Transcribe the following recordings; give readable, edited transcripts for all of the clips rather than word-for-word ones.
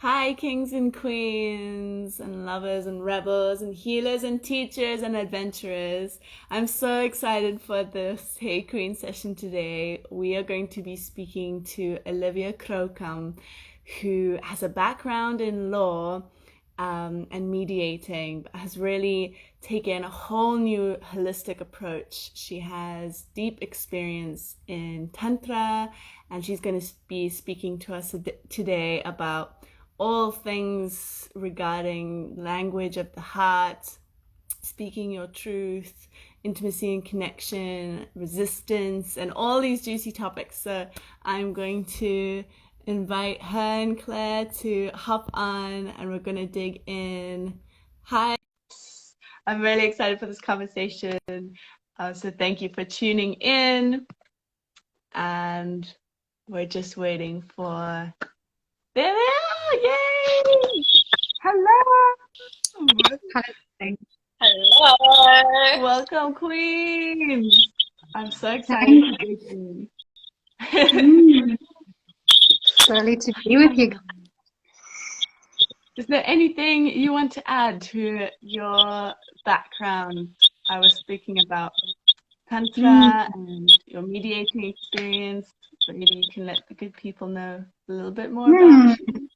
Hi, kings and queens, and lovers and rebels, and healers and teachers and adventurers. I'm so excited for this Hey Queen session today. We are going to be speaking to Olivia Krouwkam, who has a background in law and mediating, but has really taken a whole new holistic approach. She has deep experience in Tantra, and she's going to be speaking to us today about all things regarding language of the heart, speaking your truth, intimacy and connection, resistance, and all these juicy topics. So I'm going to invite her and Claire to hop on and we're going to dig in. Hi, I'm really excited for this conversation. So thank you for tuning in. And we're just waiting for... There they are! Yay! Hello! Hello. Welcome, Queen! I'm so excited Thank to dig in. you. Lovely to be with you. Is there anything you want to add to your background? I was speaking about Tantra and your mediating experience. Maybe you can let the good people know a little bit more about you.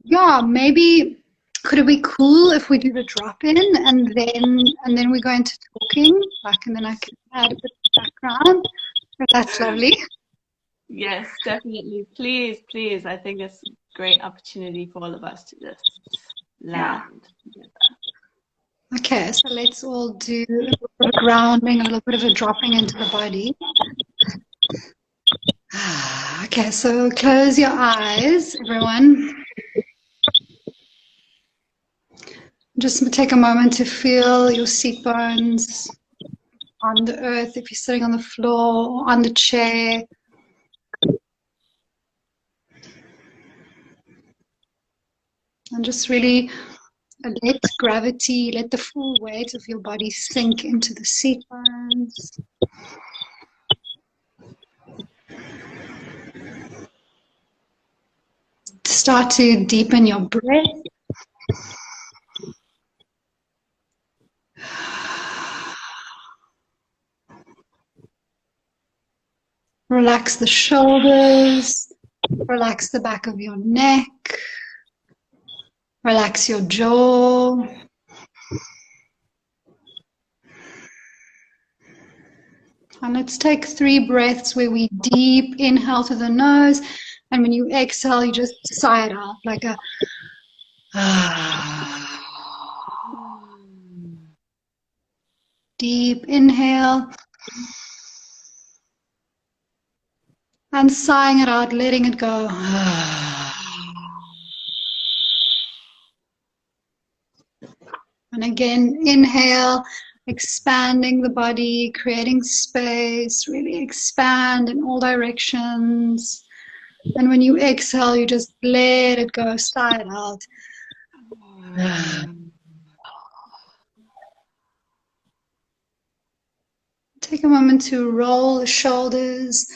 Yeah, maybe could it be cool if we do the drop-in and then we go into talking, and then I can add a bit of background. That's lovely. Yes, definitely. Please, please. I think it's a great opportunity for all of us to just Yeah. land together. Okay, so let's all do a little bit of grounding, a little bit of a dropping into the body. Okay, so close your eyes, everyone. Just take a moment to feel your seat bones on the earth, if you're sitting on the floor or on the chair. And just really let gravity, let the full weight of your body sink into the seat bones. Start to deepen your breath. Relax the shoulders. Relax the back of your neck. Relax your jaw. And let's take 3 breaths where we deep inhale through the nose. And when you exhale, you just sigh it out like a deep inhale. And sighing it out, letting it go. And again, inhale, expanding the body, creating space, really expand in all directions. And when you exhale, you just let it go, sigh it out. Take a moment to roll the shoulders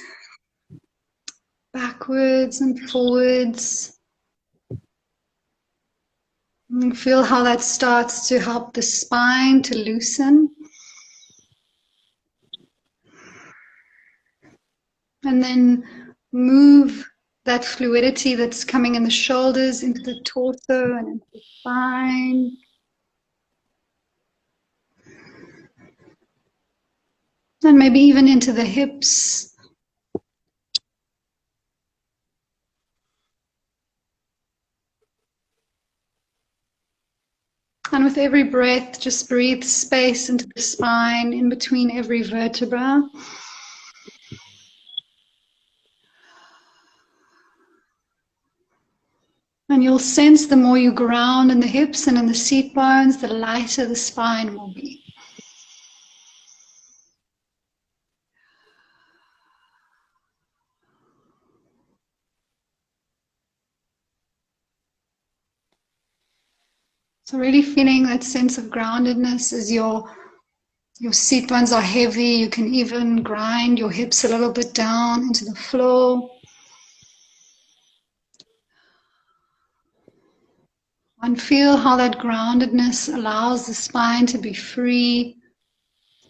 backwards and forwards. And feel how that starts to help the spine to loosen. And then move that fluidity that's coming in the shoulders into the torso and into the spine. And maybe even into the hips. And with every breath, just breathe space into the spine in between every vertebra. And you'll sense the more you ground in the hips and in the seat bones, the lighter the spine will be. So really feeling that sense of groundedness as your seat bones are heavy. You can even grind your hips a little bit down into the floor. And feel how that groundedness allows the spine to be free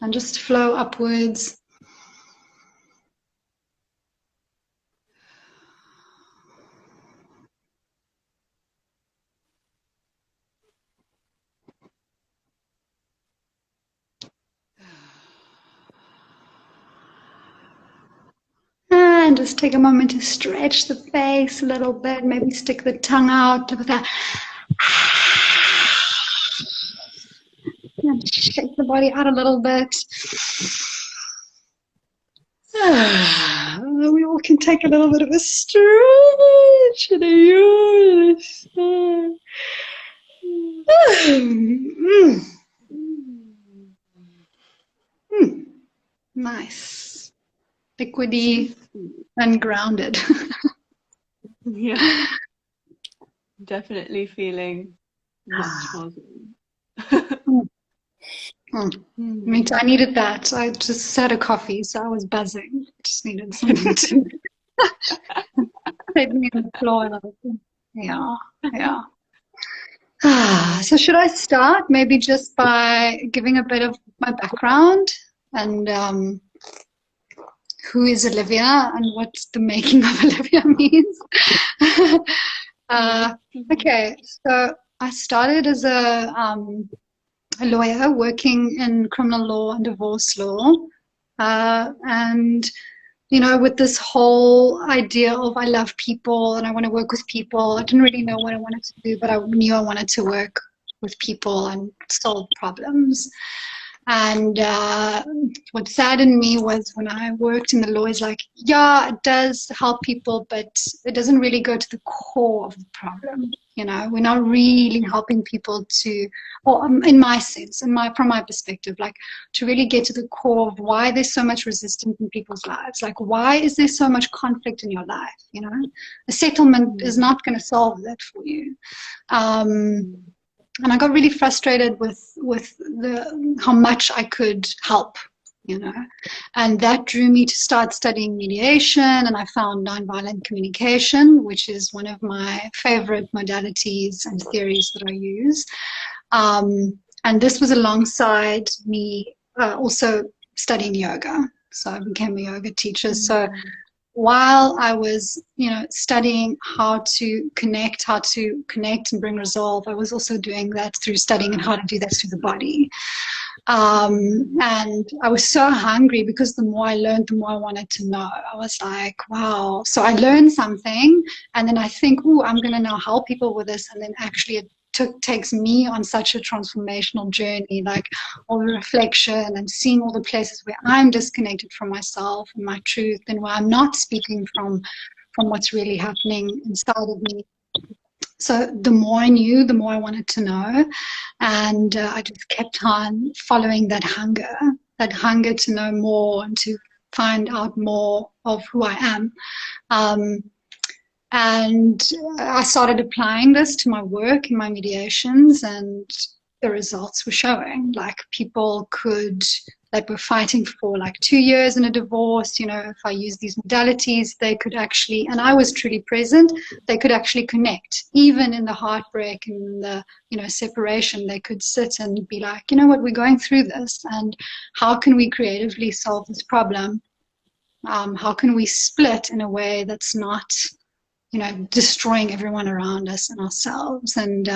and just flow upwards. And just take a moment to stretch the face a little bit. Maybe stick the tongue out with that. And shake the body out a little bit. We all can take a little bit of a stretch and a yawn. Nice. Liquidy and grounded. Yeah. Definitely feeling much more. Me too. I needed that. I just had a coffee, so I was buzzing. I just needed something to take me on the floor. Yeah, yeah. So should I start maybe just by giving a bit of my background and who is Olivia and what the making of Olivia means? Okay, so I started as a lawyer working in criminal law and divorce law. And, you know, with this whole idea of I love people and I want to work with people, I didn't really know what I wanted to do, but I knew I wanted to work with people and solve problems. And what saddened me was when I worked in the law, is like, yeah, it does help people, but it doesn't really go to the core of the problem. You know, we're not really helping people to, or in my sense, from my perspective, like to really get to the core of why there's so much resistance in people's lives. Like, why is there so much conflict in your life? You know, a settlement is not going to solve that for you. And I got really frustrated with how much I could help, you know, and that drew me to start studying mediation. And I found nonviolent communication, which is one of my favorite modalities and theories that I use. And this was alongside me also studying yoga. So I became a yoga teacher. So while I was, you know, studying how to connect and bring resolve, I was also doing that through studying and how to do that through the body. And I was so hungry because the more I learned, the more I wanted to know. I was like, wow. So I learned something and then I think, oh, I'm going to now help people with this. And then actually it takes me on such a transformational journey, like all the reflection and seeing all the places where I'm disconnected from myself and my truth and where I'm not speaking from what's really happening inside of me. So the more I knew, the more I wanted to know. And I just kept on following that hunger to know more and to find out more of who I am. And I started applying this to my work and my mediations, and the results were showing. Like people that were fighting for like 2 years in a divorce, you know, if I use these modalities, they could actually, and I was truly present, they could actually connect. Even in the heartbreak and the, you know, separation, they could sit and be like, you know what, we're going through this, and how can we creatively solve this problem? How can we split in a way that's not, you know, destroying everyone around us and ourselves? And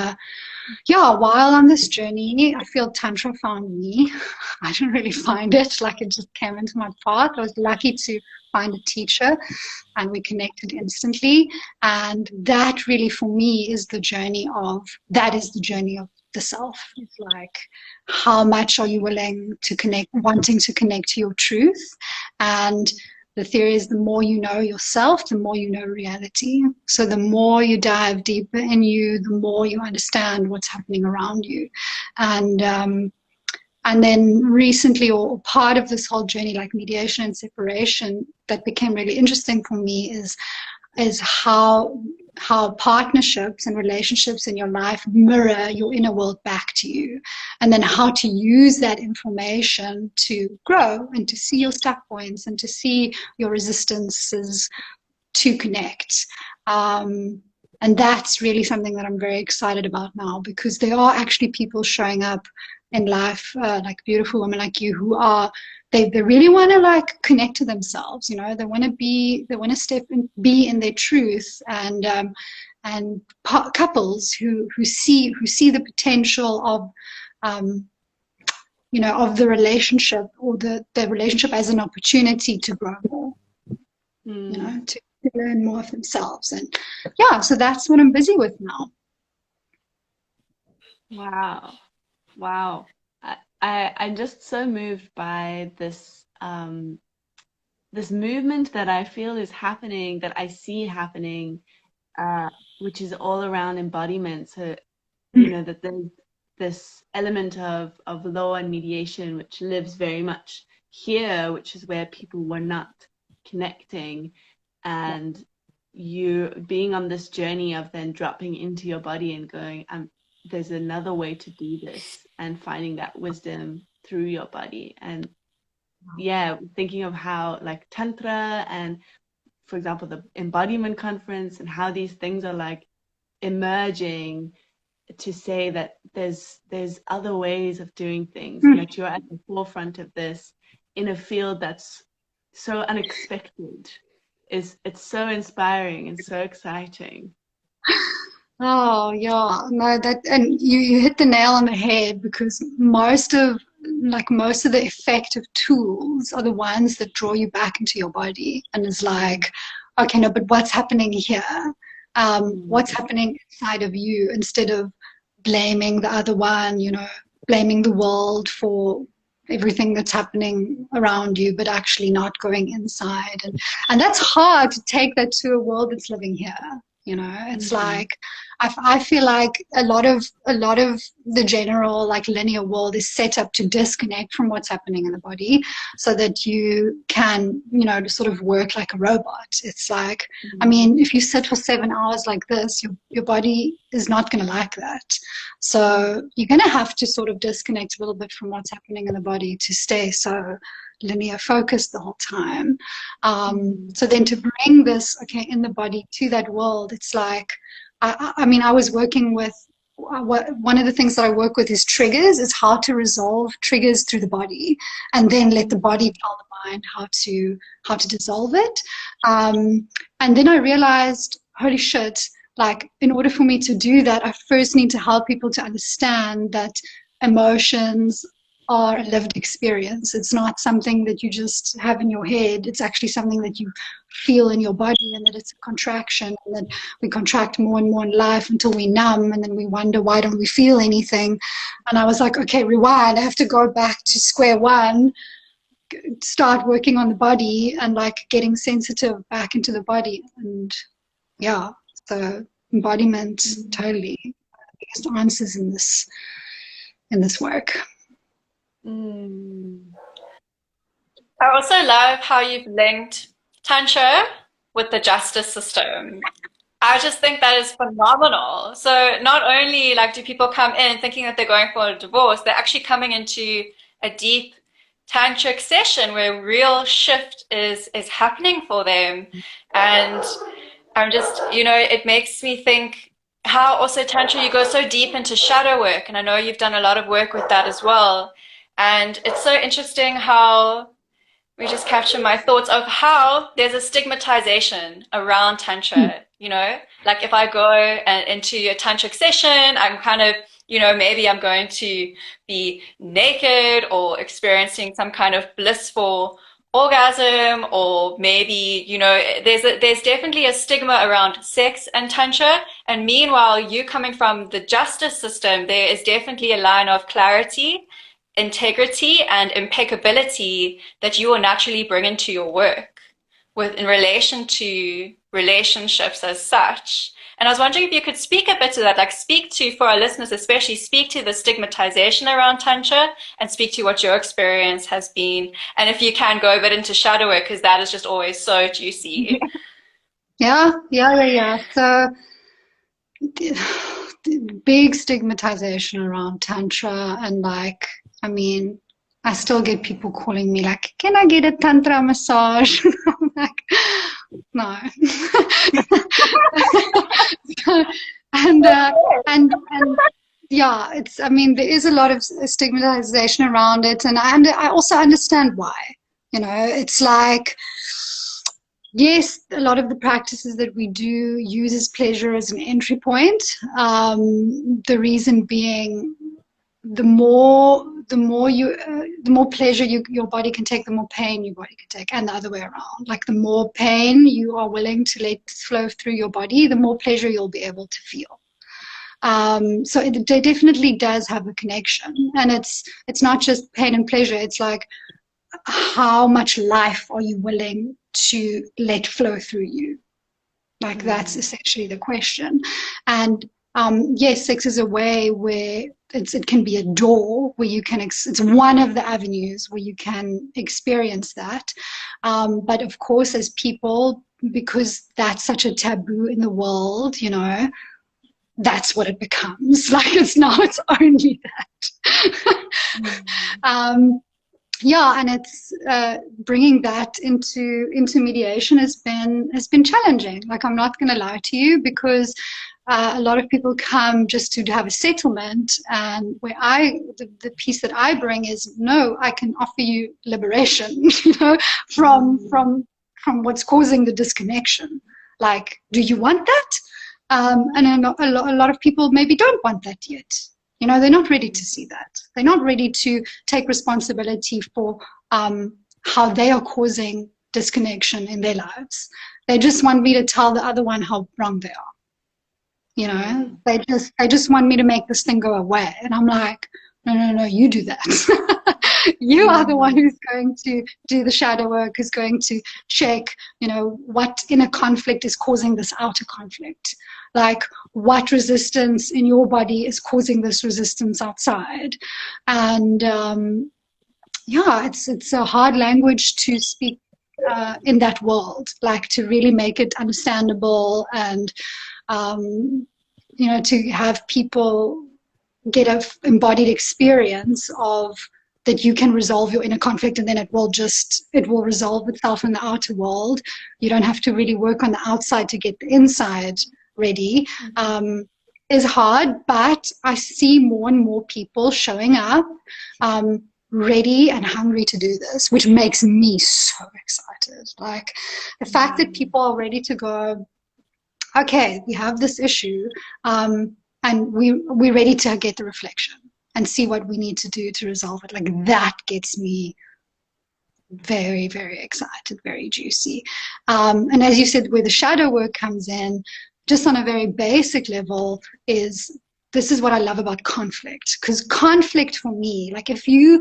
yeah, while on this journey, I feel Tantra found me. I didn't really find it, like it just came into my path. I was lucky to find a teacher and we connected instantly. And that really for me is the journey of the self. It's like, how much are you willing to connect, wanting to connect to your truth? And the theory is the more you know yourself, the more you know reality. So the more you dive deeper in you, the more you understand what's happening around you. And then recently, or part of this whole journey, like mediation and separation, that became really interesting for me is how partnerships and relationships in your life mirror your inner world back to you, and then how to use that information to grow and to see your stuck points and to see your resistances to connect. And And that's really something that I'm very excited about now, because there are actually people showing up in life, like beautiful women like you, who are, they really want to like connect to themselves, you know, they want to step and be in their truth, and couples who see the potential of, you know, of the relationship, or the relationship as an opportunity to grow more, you know, to learn more of themselves. And yeah, so that's what I'm busy with now. Wow. I'm just so moved by this this movement that I feel is happening, that I see happening, which is all around embodiment. So, you know, that there's this element of law and mediation, which lives very much here, which is where people were not connecting. And you being on this journey of then dropping into your body and going, there's another way to do this, and finding that wisdom through your body. And yeah, thinking of how like Tantra and, for example, the embodiment conference, and how these things are like emerging to say that there's other ways of doing things, that you're at the forefront of this in a field that's so unexpected. It's so inspiring and so exciting. Oh yeah, no, that, and you hit the nail on the head, because most of the effective tools are the ones that draw you back into your body, and is like, okay, no, but what's happening here? What's happening inside of you, instead of blaming the other one, you know, blaming the world for everything that's happening around you, but actually not going inside. And that's hard to take that to a world that's living here. You know, it's like, I feel like a lot of the general like linear world is set up to disconnect from what's happening in the body, so that you can, you know, sort of work like a robot. It's like, I mean, if you sit for 7 hours like this, your body is not going to like that. So you're going to have to sort of disconnect a little bit from what's happening in the body to stay so linear focused the whole time. So then to bring this, okay, in the body to that world, it's like, I mean, I was working with, one of the things that I work with is triggers. It's how to resolve triggers through the body, and then let the body tell the mind how to dissolve it. And then I realized, holy shit, like, in order for me to do that, I first need to help people to understand that emotions are a lived experience. It's not something that you just have in your head. It's actually something that you feel in your body, and that it's a contraction, and that we contract more and more in life until we numb, and then we wonder, why don't we feel anything? And I was like, okay, rewind. I have to go back to square one, start working on the body, and like getting sensitive back into the body. And yeah, so embodiment, totally biggest answers in this work. I also love how you've linked Tantra with the justice system. I just think that is phenomenal. So not only like do people come in thinking that they're going for a divorce, they're actually coming into a deep tantric session where real shift is happening for them. And I'm just, you know, it makes me think how also Tantra, you go so deep into shadow work. And I know you've done a lot of work with that as well. And it's so interesting how we just capture my thoughts of how there's a stigmatization around Tantra, you know, like if I go into a tantric session, I'm kind of, you know, maybe I'm going to be naked or experiencing some kind of blissful orgasm, or maybe, you know, there's definitely a stigma around sex and Tantra. And meanwhile, you coming from the justice system, there is definitely a line of clarity, integrity, and impeccability that you will naturally bring into your work in relation to relationships as such. And I was wondering if you could speak a bit to that, like speak to, for our listeners especially, speak to the stigmatization around Tantra, and speak to what your experience has been. And if you can, go a bit into shadow work, because that is just always so juicy. Yeah. So big stigmatization around Tantra, and like, I mean, I still get people calling me like, can I get a Tantra massage? I'm like, no. So and yeah, it's, I mean, there is a lot of stigmatization around it, and I also understand why. You know, it's like, yes, a lot of the practices that we do uses pleasure as an entry point. The reason being, the more pleasure your body can take, the more pain your body can take, and the other way around. Like, the more pain you are willing to let flow through your body, the more pleasure you'll be able to feel. So it definitely does have a connection, and it's not just pain and pleasure. It's like, how much life are you willing to let flow through you? Like, that's essentially the question. And yes, sex is a way where it can be a door where you can, it's one of the avenues where you can experience that. But of course, as people, because that's such a taboo in the world, you know, that's what it becomes. Like, it's only that. Yeah, and it's bringing that into mediation has been challenging. Like, I'm not going to lie to you, because a lot of people come just to have a settlement, and where the piece that I bring is, no, I can offer you liberation, you know, from what's causing the disconnection. Like, do you want that? And a lot of people maybe don't want that yet. You know, they're not ready to see that. They're not ready to take responsibility for how they are causing disconnection in their lives. They just want me to tell the other one how wrong they are. You know, they just want me to make this thing go away. And I'm like, no, you do that. You are the one who's going to do the shadow work, who's going to check, you know, what inner conflict is causing this outer conflict. Like, what resistance in your body is causing this resistance outside. And yeah, it's a hard language to speak in that world, like, to really make it understandable, and you know, to have people get an embodied experience of that you can resolve your inner conflict, and then it will resolve itself in the outer world. You don't have to really work on the outside to get the inside ready. Is hard, but I see more and more people showing up ready and hungry to do this, which makes me so excited. Like, the fact that people are ready to go, okay, we have this issue, and we're ready to get the reflection and see what we need to do to resolve it. Like, that gets me very, very excited, very juicy. And as you said, where the shadow work comes in, just on a very basic level, this is what I love about conflict. Because conflict, for me, like, if you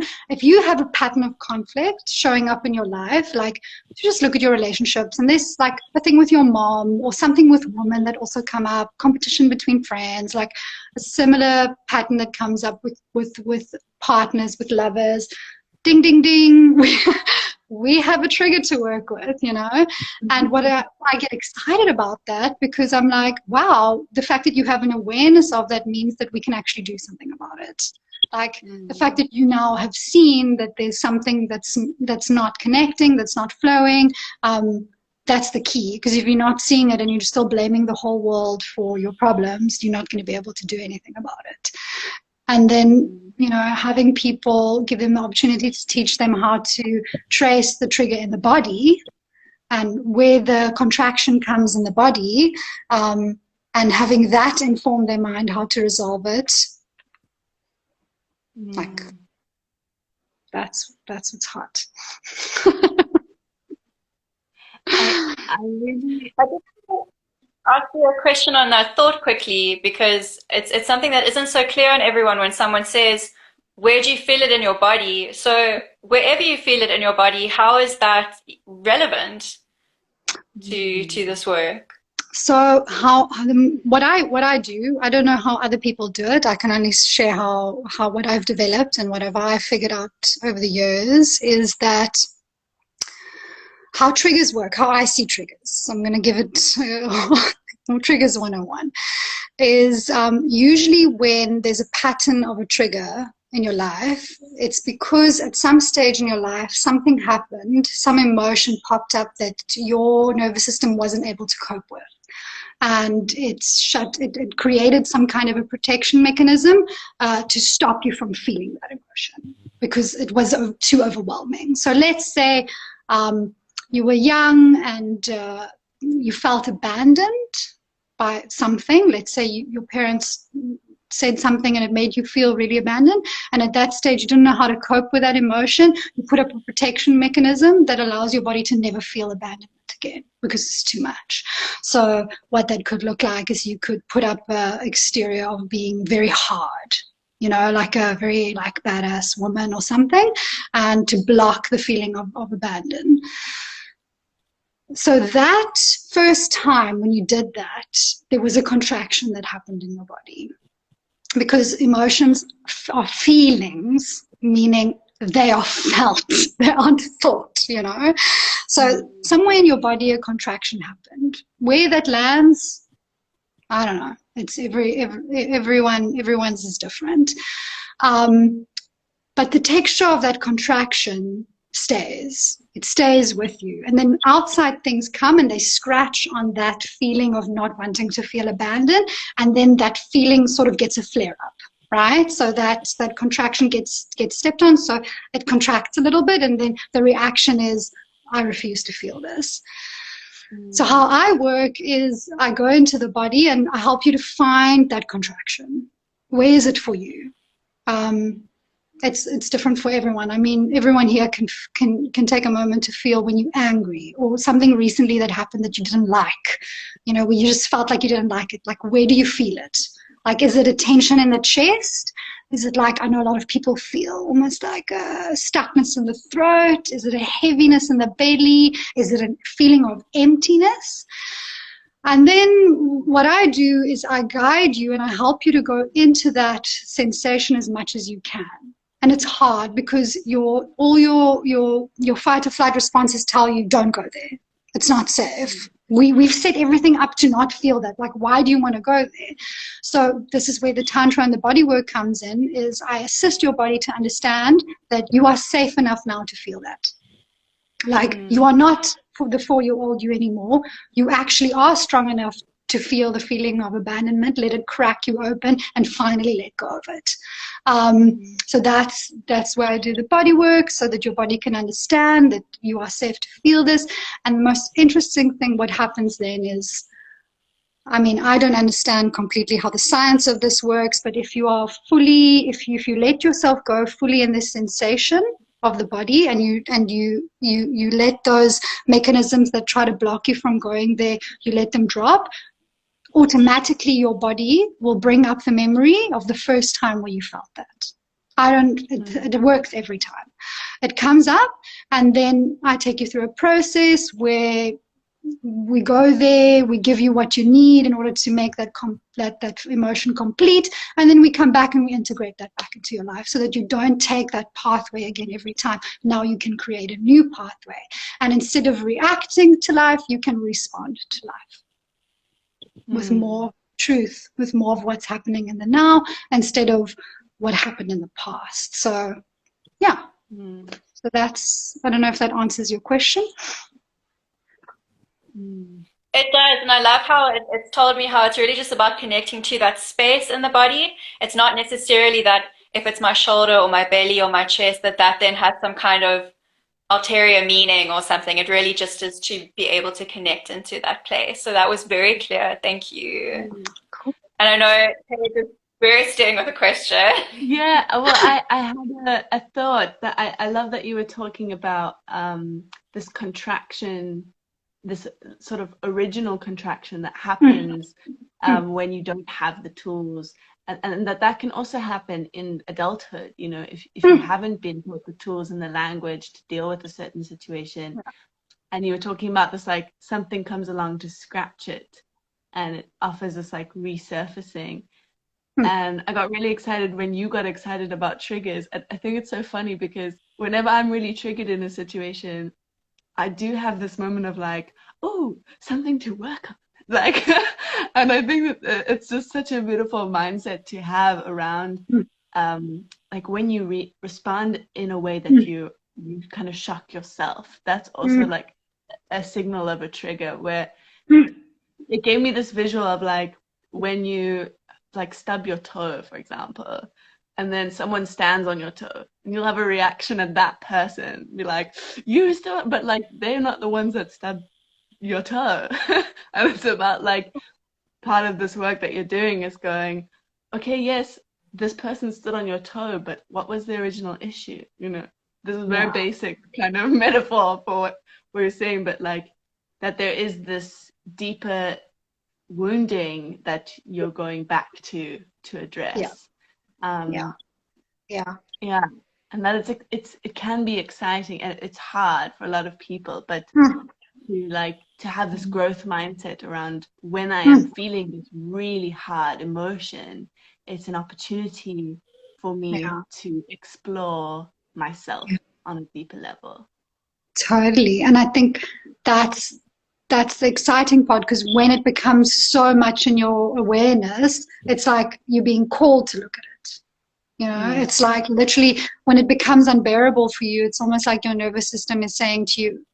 have a pattern of conflict showing up in your life, like, if you just look at your relationships, and there's like a thing with your mom, or something with women that also come up, competition between friends, like a similar pattern that comes up with partners, with lovers, ding, ding, ding. We have a trigger to work with, you know. And what I get excited about that, because I'm like, wow, the fact that you have an awareness of that means that we can actually do something about it. Like, the fact that you now have seen that there's something that's not connecting, that's not flowing, that's the key. Because if you're not seeing it and you're still blaming the whole world for your problems, you're not going to be able to do anything about it. And then, you know, having people, give them the opportunity to teach them how to trace the trigger in the body, and where the contraction comes in the body, and having that inform their mind how to resolve it. Like, that's what's hot. I just ask you a question on that thought quickly, because it's something that isn't so clear on everyone when someone says, where do you feel it in your body? So wherever you feel it in your body, how is that relevant to this work? So what I do, I don't know how other people do it. I can only share how what I've developed and what I figured out over the years, is that how triggers work, how I see triggers. So I'm going to give it triggers 101. Is usually when there's a pattern of a trigger in your life, it's because at some stage in your life something happened, some emotion popped up that your nervous system wasn't able to cope with. and it created some kind of a protection mechanism to stop you from feeling that emotion because it was too overwhelming. So let's say you were young and you felt abandoned by something. Let's say your parents said something and it made you feel really abandoned, and at that stage you didn't know how to cope with that emotion. You put up a protection mechanism that allows your body to never feel abandonment again because it's too much. So what that could look like is you could put up an exterior of being very hard, you know, like a very like badass woman or something, and to block the feeling of abandon. So that first time when you did that, there was a contraction that happened in your body. Because emotions are feelings, meaning they are felt, they aren't thought, you know. So somewhere in your body a contraction happened. Where that lands, I don't know. It's everyone's is different. But the texture of that contraction stays. It stays with you. And then outside things come and they scratch on that feeling of not wanting to feel abandoned. And then that feeling sort of gets a flare up, right? So that contraction gets stepped on. So it contracts a little bit. And then the reaction is, I refuse to feel this. So how I work is I go into the body and I help you to find that contraction. Where is it for you? It's different for everyone. I mean, everyone here can take a moment to feel when you're angry or something recently that happened that you didn't like, you know, where you just felt like you didn't like it. Like, where do you feel it? Like, is it a tension in the chest? Is it like, I know a lot of people feel almost like a stuckness in the throat. Is it a heaviness in the belly? Is it a feeling of emptiness? And then what I do is I guide you and I help you to go into that sensation as much as you can. And it's hard because all your fight or flight responses tell you don't go there. It's not safe. We've set everything up to not feel that. Like, why do you want to go there? So this is where the Tantra and the body work comes in, is I assist your body to understand that you are safe enough now to feel that. Like, you are not for the 4-year-old you anymore. You actually are strong enough to feel the feeling of abandonment, let it crack you open, and finally let go of it. So that's where I do the body work, so that your body can understand that you are safe to feel this. And the most interesting thing, what happens then is, I mean, I don't understand completely how the science of this works, but if you are fully, if you let yourself go fully in this sensation of the body, and you let those mechanisms that try to block you from going there, you let them drop, automatically your body will bring up the memory of the first time where you felt that. It works every time. It comes up, and then I take you through a process where we go there, we give you what you need in order to make that emotion complete, and then we come back and we integrate that back into your life so that you don't take that pathway again every time. Now you can create a new pathway, and instead of reacting to life, you can respond to life with more truth, with more of what's happening in the now instead of what happened in the past. So yeah, so that's, I don't know if that answers your question. It does, and I love how it's told me how it's really just about connecting to that space in the body. It's not necessarily that if it's my shoulder or my belly or my chest that then has some kind of ulterior meaning or something. It really just is to be able to connect into that place. So that was very clear. Thank you. Cool. And I know Paige is bursting with a question. Yeah, well, I had a thought that I love that you were talking about this contraction, this sort of original contraction that happens when you don't have the tools, and that can also happen in adulthood. You know, if you haven't been taught the tools and the language to deal with a certain situation, and you were talking about this, like something comes along to scratch it, and it offers this like resurfacing. And I got really excited when you got excited about triggers. I think it's so funny because whenever I'm really triggered in a situation, I do have this moment of like, oh, something to work on. Like, and I think that it's just such a beautiful mindset to have around, like when you respond in a way that you kind of shock yourself. That's also like a signal of a trigger where it gave me this visual of like when you like stub your toe, for example, and then someone stands on your toe, and you'll have a reaction at that person, be like, you still, but like they're not the ones that stabbed your toe. And it's about like part of this work that you're doing is going, okay, yes, this person stood on your toe, but what was the original issue? You know, this is very basic kind of metaphor for what we're saying, but like that there is this deeper wounding that you're going back to address. Yeah. And that it can be exciting, and it's hard for a lot of people, but to have this growth mindset around when I am feeling this really hard emotion, it's an opportunity for me to explore myself on a deeper level. Totally. And I think that's the exciting part, because when it becomes so much in your awareness, it's like you're being called to look at it. You know, it's like literally when it becomes unbearable for you, it's almost like your nervous system is saying to you,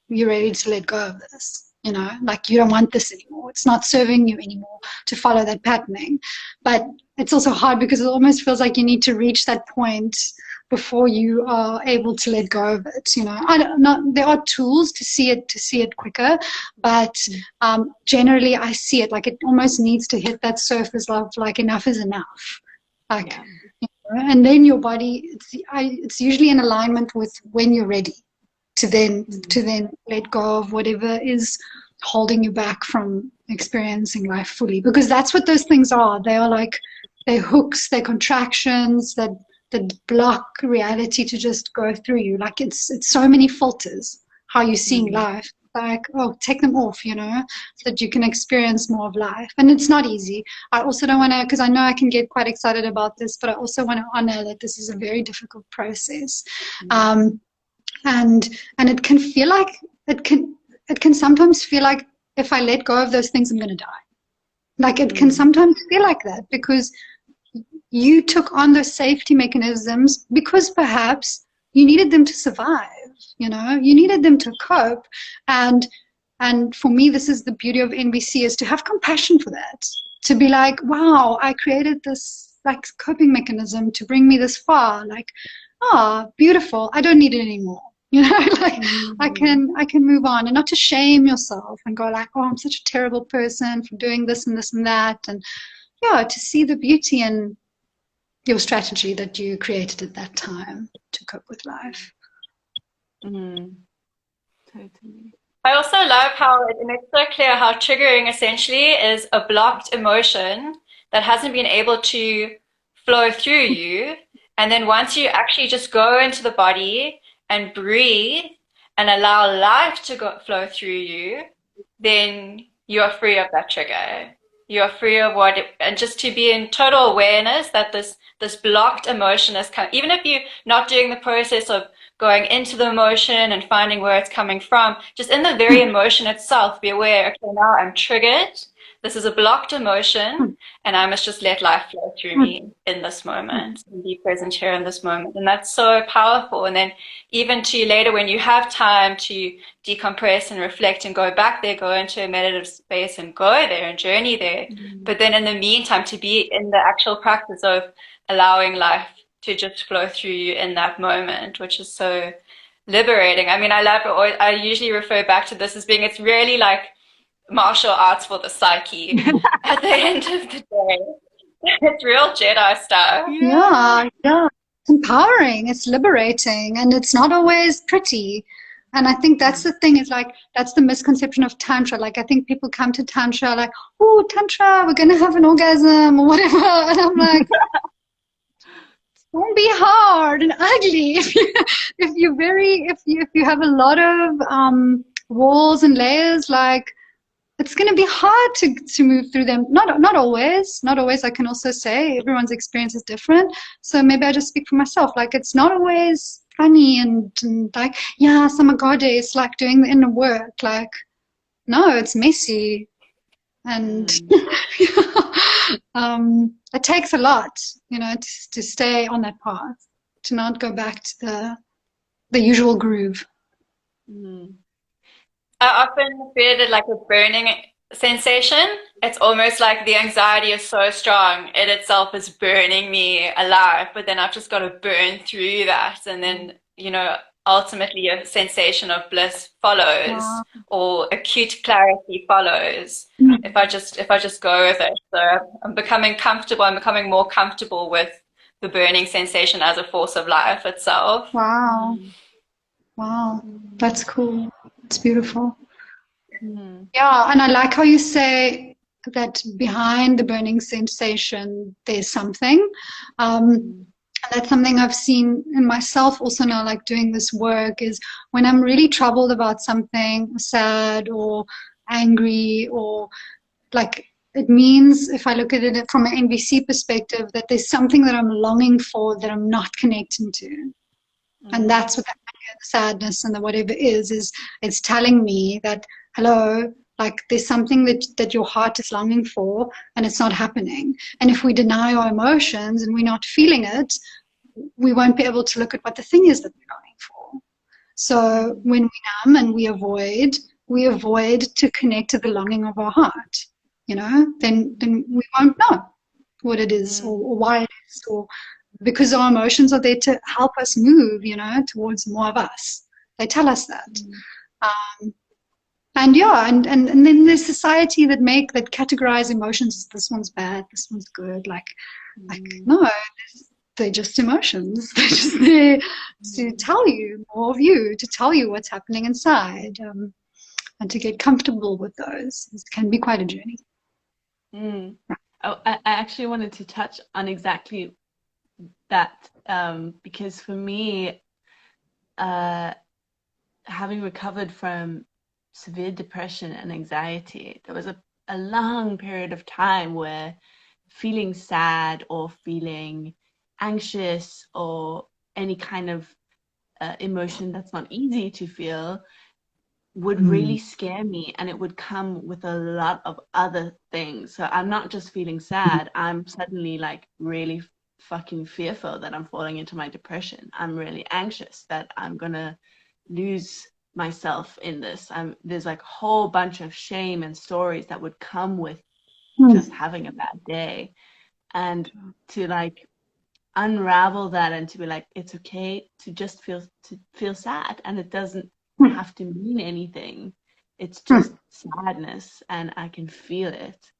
you're ready to let go of this. You know, like you don't want this anymore. It's not serving you anymore to follow that patterning. But it's also hard because it almost feels like you need to reach that point before you are able to let go of it. You know, there are tools to see it quicker, but generally I see it like it almost needs to hit that surface of like enough is enough. Like, you know, and then your body, it's usually in alignment with when you're ready to then let go of whatever is holding you back from experiencing life fully, because that's what those things are. They are like, they're hooks, they're contractions that block reality to just go through you. Like it's so many filters how you're seeing life. Like, oh, take them off, you know, so that you can experience more of life. And it's not easy. I also don't want to, because I know I can get quite excited about this, but I also want to honor that this is a very difficult process. And it can feel like it can sometimes feel like if I let go of those things, I'm going to die. Like it can sometimes feel like that because you took on those safety mechanisms because perhaps you needed them to survive. You know, you needed them to cope. And for me, this is the beauty of NBC, is to have compassion for that. To be like, wow, I created this like coping mechanism to bring me this far. Like, oh, beautiful. I don't need it anymore. You know, like I can move on, and not to shame yourself and go like, oh, I'm such a terrible person for doing this and this and that. And yeah, to see the beauty in your strategy that you created at that time to cope with life. Totally. I also love how it makes so clear how triggering essentially is a blocked emotion that hasn't been able to flow through you. And then once you actually just go into the body and breathe and allow life to flow through you, then you are free of that trigger. You are free of and just to be in total awareness that this blocked emotion is coming, even if you're not doing the process of going into the emotion and finding where it's coming from, just in the very emotion itself, be aware, okay, now I'm triggered. This is a blocked emotion, and I must just let life flow through me in this moment and be present here in this moment. And that's so powerful. And then even to later, when you have time to decompress and reflect and go back there, go into a meditative space and go there and journey there. But then in the meantime, to be in the actual practice of allowing life to just flow through you in that moment, which is so liberating. I mean, I usually refer back to this as being, it's really like martial arts for the psyche at the end of the day. It's real Jedi stuff. Yeah. It's empowering, it's liberating, and it's not always pretty. And I think that's the thing, is like, that's the misconception of Tantra. Like, I think people come to Tantra like, oh, Tantra, we're going to have an orgasm or whatever. And I'm like, don't be hard and ugly. If you have a lot of walls and layers, like, it's going to be hard to move through them. Not always. I can also say everyone's experience is different. So maybe I just speak for myself. Like, it's not always funny and like, yes, I'm a goddess, like doing the inner work. Like, no, it's messy. And it takes a lot, you know, to stay on that path, to not go back to the usual groove. I often created like a burning sensation, it's almost like the anxiety is so strong, it itself is burning me alive, but then I've just got to burn through that. And then, ultimately a sensation of bliss follows, Wow. or acute clarity follows if I just go with it. So I'm becoming comfortable, I'm becoming more comfortable with the burning sensation as a force of life itself. Wow. Wow. That's cool. It's beautiful. Yeah, and I like how you say that behind the burning sensation, there's something. And that's something I've seen in myself also now, like doing this work, is when I'm really troubled about something, sad or angry, or like, it means, if I look at it from an NVC perspective, that there's something that I'm longing for that I'm not connecting to. And that's what that anger, the sadness and the whatever is it's telling me that, hello, like there's something that your heart is longing for and it's not happening. And if we deny our emotions and we're not feeling it, we won't be able to look at what the thing is that we're longing for. So when we numb and we avoid to connect to the longing of our heart, then we won't know what it is, or why it is, or because our emotions are there to help us move, towards more of us. They tell us that. And then there's society that categorize emotions as this one's bad, this one's good. Like no, they're just emotions. They're just there to tell you more of you, to tell you what's happening inside, and to get comfortable with those. It can be quite a journey. Oh, I actually wanted to touch on exactly that, because for me, having recovered from severe depression and anxiety, there was a long period of time where feeling sad or feeling anxious or any kind of emotion that's not easy to feel would really scare me, and it would come with a lot of other things. So I'm not just feeling sad, I'm suddenly like really fucking fearful that I'm falling into my depression. I'm really anxious that I'm gonna lose myself in this. There's like a whole bunch of shame and stories that would come with just having a bad day, and to like unravel that and to be like, it's okay to just feel sad, and it doesn't have to mean anything. It's just sadness, and I can feel it.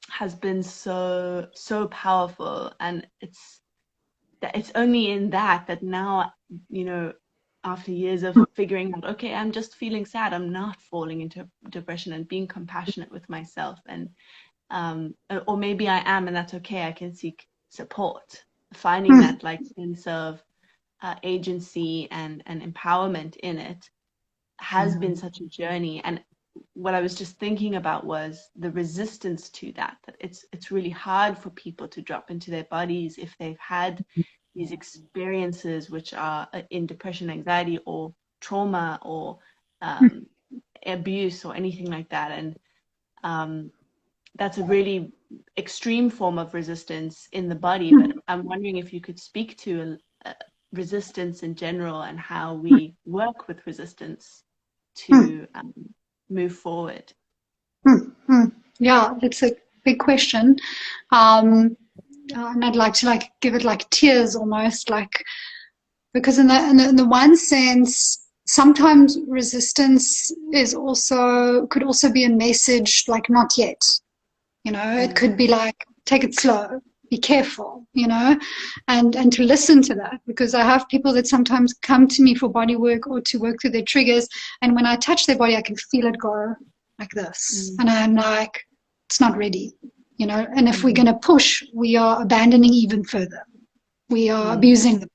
Has been so powerful, and it's only in that now, after years of figuring out, okay, I'm just feeling sad, I'm not falling into depression, and being compassionate with myself, and or maybe I am, and that's okay, I can seek support. Finding that like sense of agency and empowerment in it has been such a journey. And what I was just thinking about was the resistance to that it's really hard for people to drop into their bodies if they've had these experiences which are in depression, anxiety, or trauma, or abuse, or anything like that. And that's a really extreme form of resistance in the body. But I'm wondering if you could speak to resistance in general, and how we work with resistance to move forward. Yeah, that's a big question. And I'd like to give it tears almost, because in the one sense, sometimes resistance could also be a message like not yet. It could be like, take it slow, be careful, and to listen to that, because I have people that sometimes come to me for body work or to work through their triggers, and when I touch their body, I can feel it go like this, and I'm like, it's not ready, and if we're going to push, we are abandoning even further, we are abusing the body.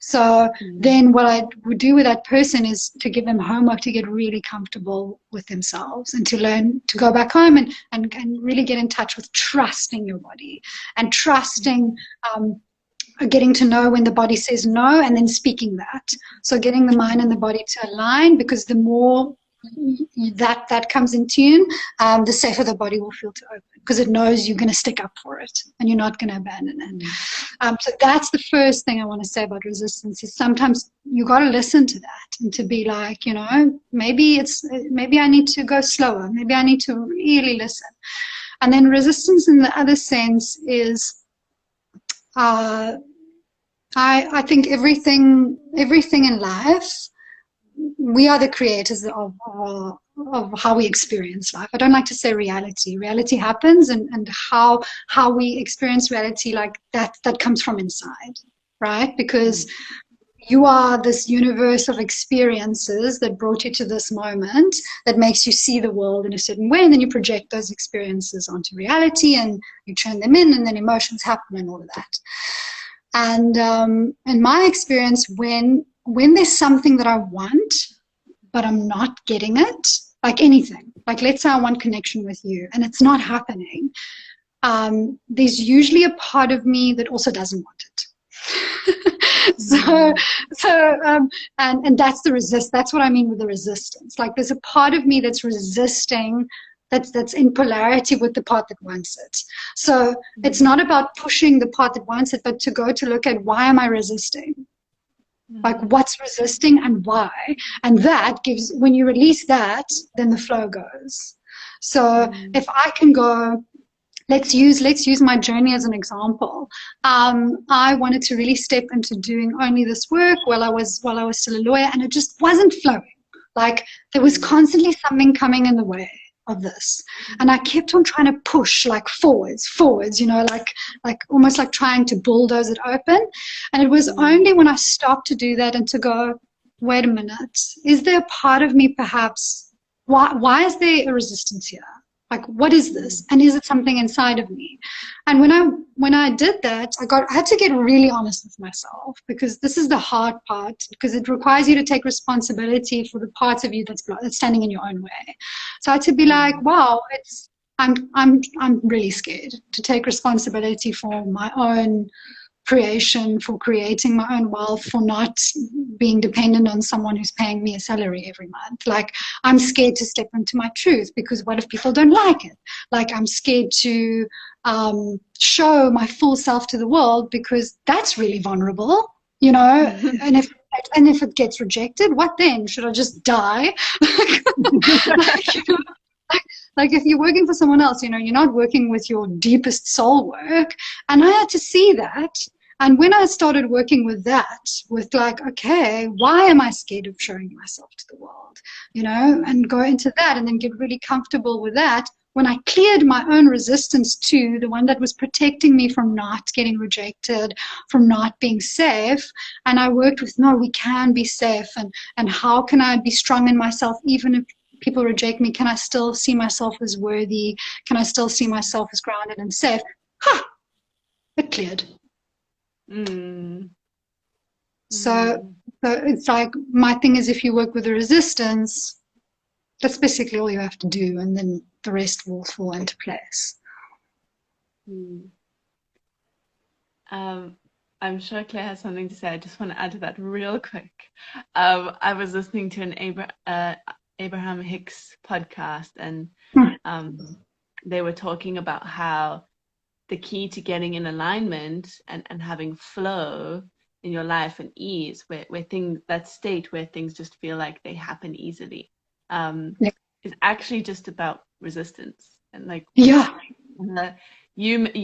So then what I would do with that person is to give them homework to get really comfortable with themselves, and to learn to go back home and really get in touch with trusting your body, and trusting getting to know when the body says no, and then speaking that. So getting the mind and the body to align, because the more that comes in tune, the safer the body will feel to open, because it knows you're going to stick up for it and you're not going to abandon it. So that's the first thing I want to say about resistance, is sometimes you got to listen to that and to be like, you know, maybe I need to go slower. Maybe I need to really listen. And then resistance in the other sense is, I think everything in life, we are the creators of how we experience life. I don't like to say reality. Reality happens, and how we experience reality, like that comes from inside, right? Because you are this universe of experiences that brought you to this moment, that makes you see the world in a certain way, and then you project those experiences onto reality and you turn them in, and then emotions happen and all of that. And in my experience, when there's something that I want, but I'm not getting it, like anything, like let's say I want connection with you and it's not happening, there's usually a part of me that also doesn't want it. And that's the resist. That's what I mean with the resistance. Like there's a part of me that's resisting, that's in polarity with the part that wants it. So it's not about pushing the part that wants it, but to go to look at, why am I resisting? Like what's resisting and why? And that gives, when you release that, then the flow goes. So if I can go, let's use my journey as an example. I wanted to really step into doing only this work while I was still a lawyer, and it just wasn't flowing. Like there was constantly something coming in the way of this, and I kept on trying to push, like forwards, you know, like almost like trying to bulldoze it open. And it was only when I stopped to do that and to go, wait a minute, is there a part of me perhaps, why is there a resistance here? Like, what is this? And is it something inside of me? And when I did that, I had to get really honest with myself, because this is the hard part, because it requires you to take responsibility for the parts of you that's standing in your own way. So I had to be like, wow, I'm really scared to take responsibility for my own creation, for creating my own wealth, for not being dependent on someone who's paying me a salary every month. Like, I'm scared to step into my truth, because what if people don't like it? Like, I'm scared to show my full self to the world, because that's really vulnerable, you know. And if it gets rejected, what then? Should I just die? Like if you're working for someone else, you know, you're not working with your deepest soul work. And I had to see that. And when I started working with that, with like, okay, why am I scared of showing myself to the world? You know, and go into that and then get really comfortable with that. When I cleared my own resistance to the one that was protecting me from not getting rejected, from not being safe, and I worked with, no, we can be safe, and how can I be strong in myself even if people reject me? Can I still see myself as worthy? Can I still see myself as grounded and safe? It cleared. So it's like, my thing is, if you work with the resistance, that's basically all you have to do, and then the rest will fall into place. I'm sure Claire has something to say. I just want to add to that real quick. I was listening to an Abraham Hicks podcast, and they were talking about how the key to getting in alignment and having flow in your life and ease, where things, that state where things just feel like they happen easily, is actually just about resistance. And like, you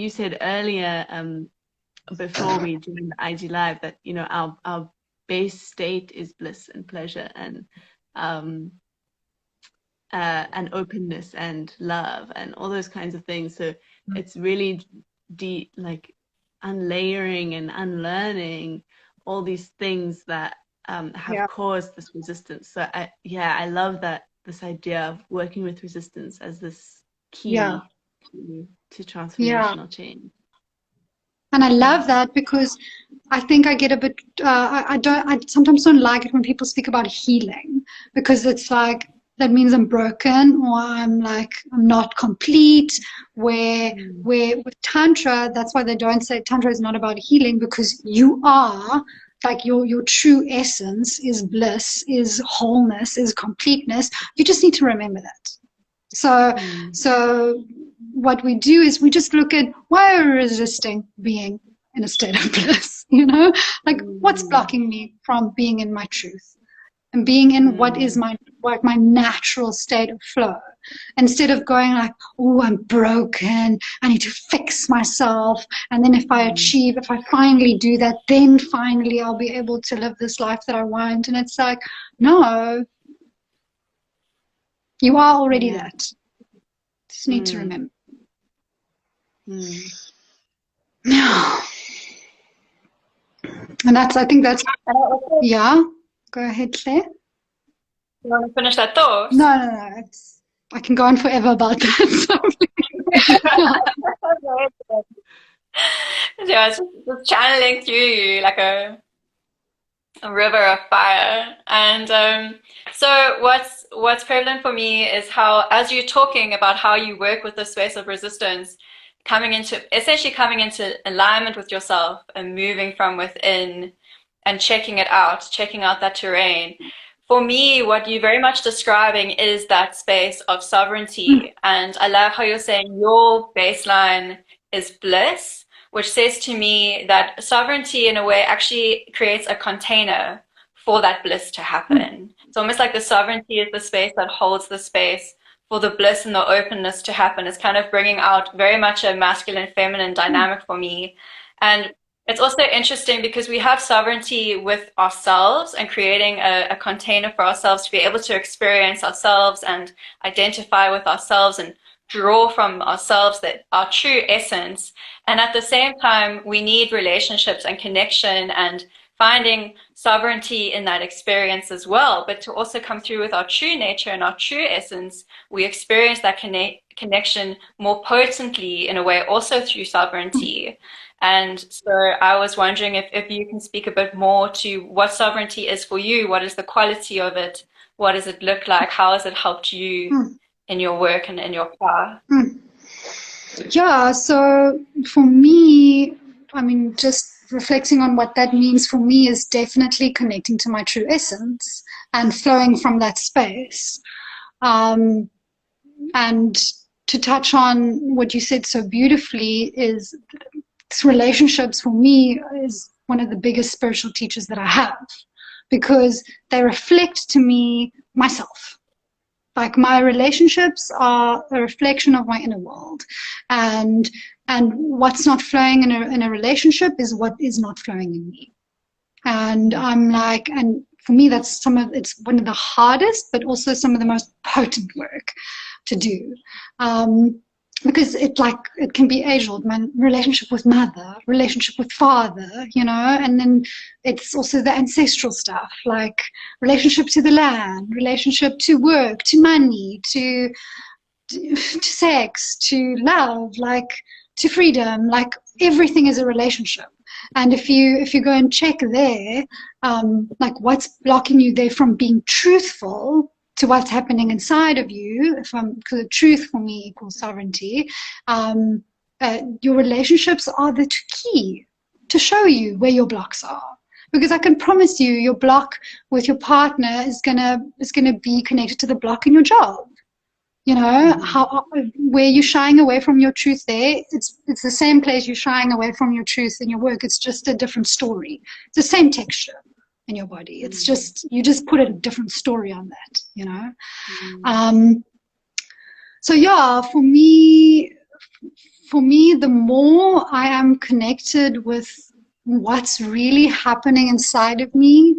said earlier, before we joined the IG Live, that, you know, our base state is bliss and pleasure and openness and love and all those kinds of things. So it's really like unlayering and unlearning all these things that have caused this resistance. So I love that, this idea of working with resistance as this key to transformational change. And I love that, because I think I get a bit, I sometimes don't like it when people speak about healing, because it's like, that means I'm broken, or I'm not complete. Where with Tantra, that's why they don't say Tantra is not about healing, because you are like your true essence is bliss, is wholeness, is completeness. You just need to remember that. So what we do is we just look at, why are we resisting being in a state of bliss? Like, what's blocking me from being in my truth and being in what is my natural state of flow, instead of going like, oh, I'm broken, I need to fix myself, and then if I finally do that, then finally I'll be able to live this life that I want. And it's like, no, you are already that. Just need to remember. And I think that's, yeah. Go ahead, Claire. You want to finish that thought? No. I can go on forever about that. Yeah, it's just channeling through you like a river of fire. And so what's prevalent for me is how, as you're talking about how you work with the space of resistance, essentially coming into alignment with yourself and moving from within and checking out that terrain. For me, what you're very much describing is that space of sovereignty. And I love how you're saying your baseline is bliss, which says to me that sovereignty in a way actually creates a container for that bliss to happen. It's almost like the sovereignty is the space that holds the space for the bliss and the openness to happen. It's kind of bringing out very much a masculine feminine dynamic for me. And it's also interesting because we have sovereignty with ourselves and creating a container for ourselves to be able to experience ourselves and identify with ourselves and draw from ourselves our true essence. And at the same time, we need relationships and connection and finding sovereignty in that experience as well. But to also come through with our true nature and our true essence, we experience that connection more potently in a way also through sovereignty. And so I was wondering if you can speak a bit more to what sovereignty is for you. What is the quality of it? What does it look like? How has it helped you in your work and in your path? Yeah, so for me, I mean, just reflecting on what that means for me is definitely connecting to my true essence and flowing from that space. And to touch on what you said so beautifully is relationships for me is one of the biggest spiritual teachers that I have, because they reflect to me myself. Like, my relationships are a reflection of my inner world, and what's not flowing in a relationship is what is not flowing in me. And I'm like, and for me, it's one of the hardest, but also some of the most potent work to do. Because it can be age-old, my relationship with mother, relationship with father, and then it's also the ancestral stuff, like relationship to the land, relationship to work, to money, to sex, to love, like to freedom, like everything is a relationship. And if you go and check there, like what's blocking you there from being truthful to what's happening inside of you, because the truth for me equals sovereignty, your relationships are the key to show you where your blocks are. Because I can promise you, your block with your partner is gonna be connected to the block in your job. Where you're shying away from your truth there, it's the same place you're shying away from your truth in your work. It's just a different story. It's the same texture in your body. It's just, you just put a different story on that, So yeah, for me, the more I am connected with what's really happening inside of me,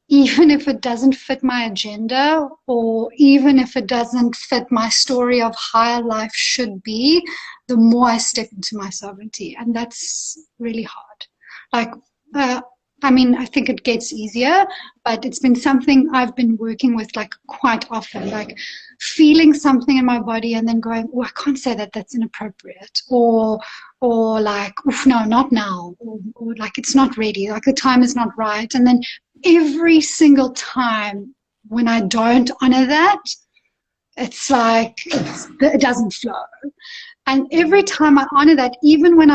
even if it doesn't fit my agenda, or even if it doesn't fit my story of how life should be, the more I step into my sovereignty. And that's really hard. I think it gets easier, but it's been something I've been working with quite often, like feeling something in my body and then going, oh, I can't say that, that's inappropriate, or like, oof, no, not now, or like it's not ready, like the time is not right. And then every single time when I don't honor that, it's like it doesn't flow. And every time I honor that, even when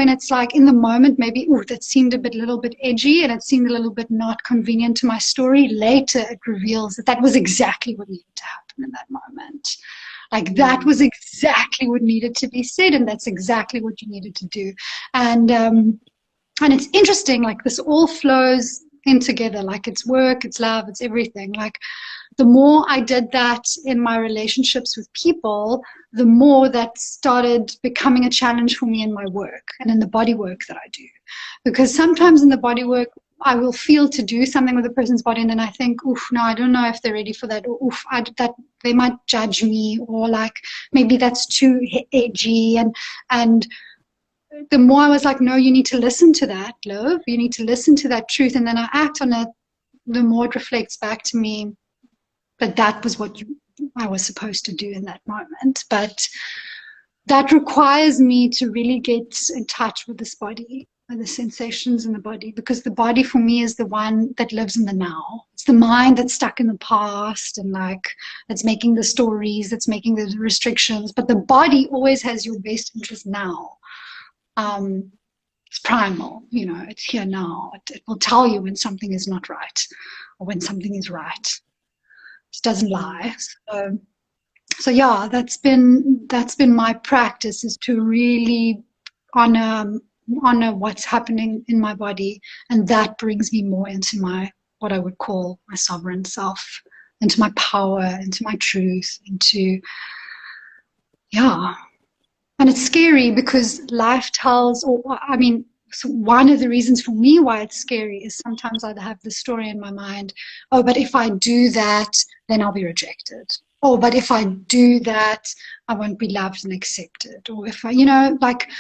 it's like in the moment, maybe, oh, that seemed a little bit edgy and it seemed a little bit not convenient to my story, later it reveals that was exactly what needed to happen in that moment. Like that was exactly what needed to be said, and that's exactly what you needed to do. And it's interesting, like this all flows in together, like it's work, it's love, it's everything. Like the more I did that in my relationships with people, the more that started becoming a challenge for me in my work and in the body work that I do. Because sometimes in the body work, I will feel to do something with a person's body, and then I think, oof, no, I don't know if they're ready for that, or oof, that they might judge me, or like maybe that's too edgy. And the more I was like, no, you need to listen to that, love. You need to listen to that truth, and then I act on it. The more it reflects back to me that was what I was supposed to do in that moment. But that requires me to really get in touch with this body and the sensations in the body, because the body for me is the one that lives in the now. It's the mind that's stuck in the past and like that's making the stories, that's making the restrictions. But the body always has your best interest now. It's primal, it's here now. It will tell you when something is not right or when something is right. It doesn't lie. So yeah, that's been my practice, is to really honor what's happening in my body, and that brings me more into my, what I would call my sovereign self, into my power, into my truth, and it's scary because life tells, so one of the reasons for me why it's scary is sometimes I have this story in my mind, oh, but if I do that, then I'll be rejected. Oh, but if I do that, I won't be loved and accepted. Or if I,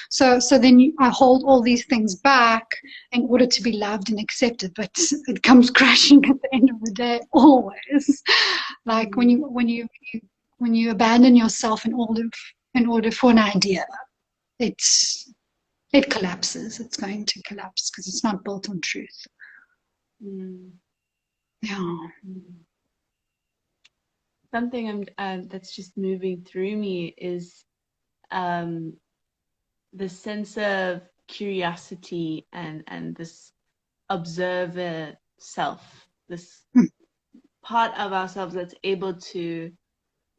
so then I hold all these things back in order to be loved and accepted, but it comes crashing at the end of the day, always. Like when you abandon yourself in order for an idea, it collapses. It's going to collapse because it's not built on truth. Yeah. Something that's just moving through me is the sense of curiosity and this observer self, this part of ourselves that's able to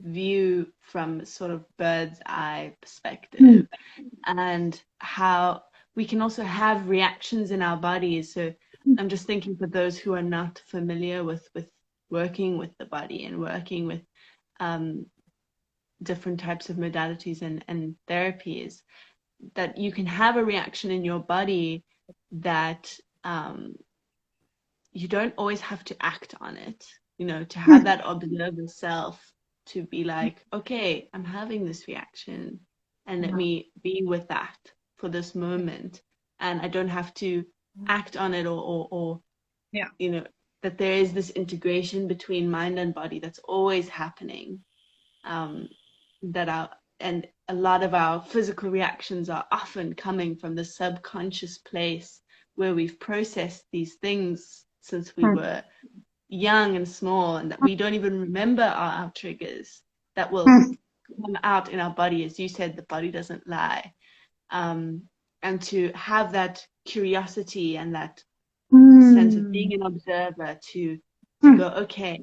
view from sort of bird's eye perspective, and how we can also have reactions in our bodies. So I'm just thinking, for those who are not familiar with working with the body and working with different types of modalities and therapies, that you can have a reaction in your body that you don't always have to act on it, to have that observer self, to be like, okay, I'm having this reaction and let me be with that for this moment, and I don't have to act on it or that there is this integration between mind and body that's always happening, and a lot of our physical reactions are often coming from the subconscious place where we've processed these things since we were young and small, and that we don't even remember our triggers that will come out in our body. As you said, the body doesn't lie. And to have that curiosity and that sense of being an observer, to go, okay,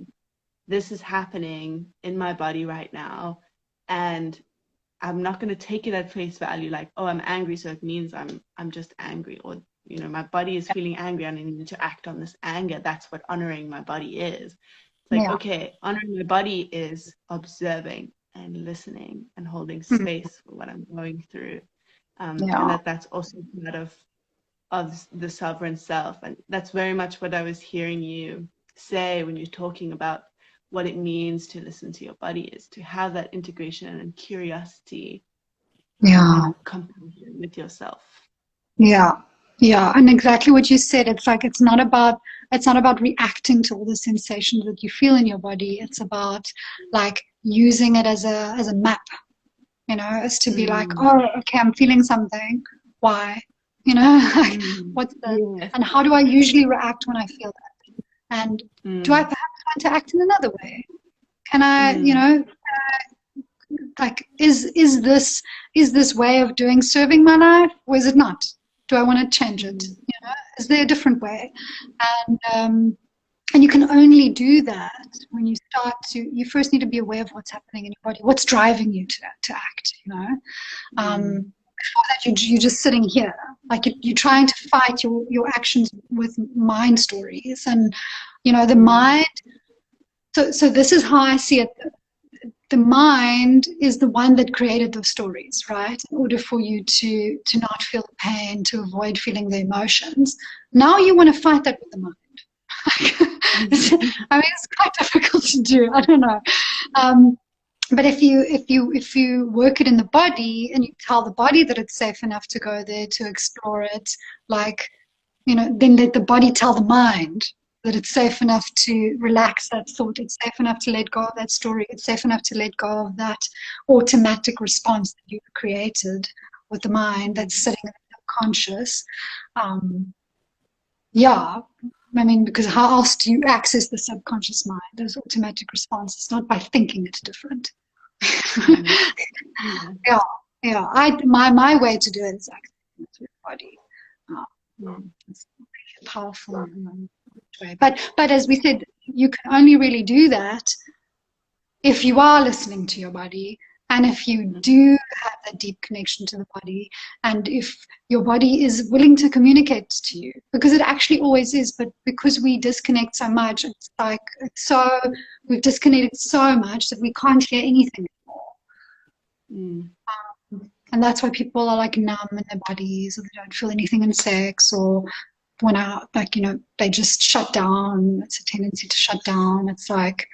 this is happening in my body right now, and I'm not going to take it at face value, like, oh, I'm angry, so it means I'm just angry, or my body is feeling angry and I need to act on this anger. That's what honoring my body is. It's like, okay, honoring my body is observing and listening and holding space for what I'm going through, and that's also part of the sovereign self. And that's very much what I was hearing you say when you're talking about what it means to listen to your body, is to have that integration and curiosity, compassion with yourself. And exactly what you said. It's like it's not about reacting to all the sensations that you feel in your body. It's about like using it as a map, as to be like, oh, okay, I'm feeling something. Why? Like, what's the, and how do I usually react when I feel that? And do I perhaps want to act in another way? Can I, like, is this way of doing serving my life, or is it not? Do I want to change it? You know, is there a different way? And you can only do that when you start to, you first need to be aware of what's happening in your body, what's driving you to act, you know. Before that, you're just sitting here, like you're trying to fight your actions with mind stories. And, you know, the mind, so this is how I see it. The mind is the one that created those stories, right? In order for you to not feel the pain, to avoid feeling the emotions. Now you want to fight that with the mind. I mean, it's quite difficult to do. I don't know. But if you work it in the body and you tell the body that it's safe enough to go there, to explore it, like, you know, then let the body tell the mind that it's safe enough to relax that thought. It's safe enough to let go of that story. It's safe enough to let go of that automatic response that you've created with the mind that's sitting in the subconscious. Yeah. I mean, because how else do you access the subconscious mind, those automatic responses? Not by thinking it's different. Yeah. My way to do it is accessing it through the body. It's really powerful way. But as we said, you can only really do that if you are listening to your body, and if you do have that deep connection to the body, and if your body is willing to communicate to you, because it actually always is. But because we disconnect so much, it's like we've disconnected so much that we can't hear anything anymore. And that's why people are like numb in their bodies, or they don't feel anything in sex, or when like, you know, they just shut down. It's a tendency to shut down. It's like,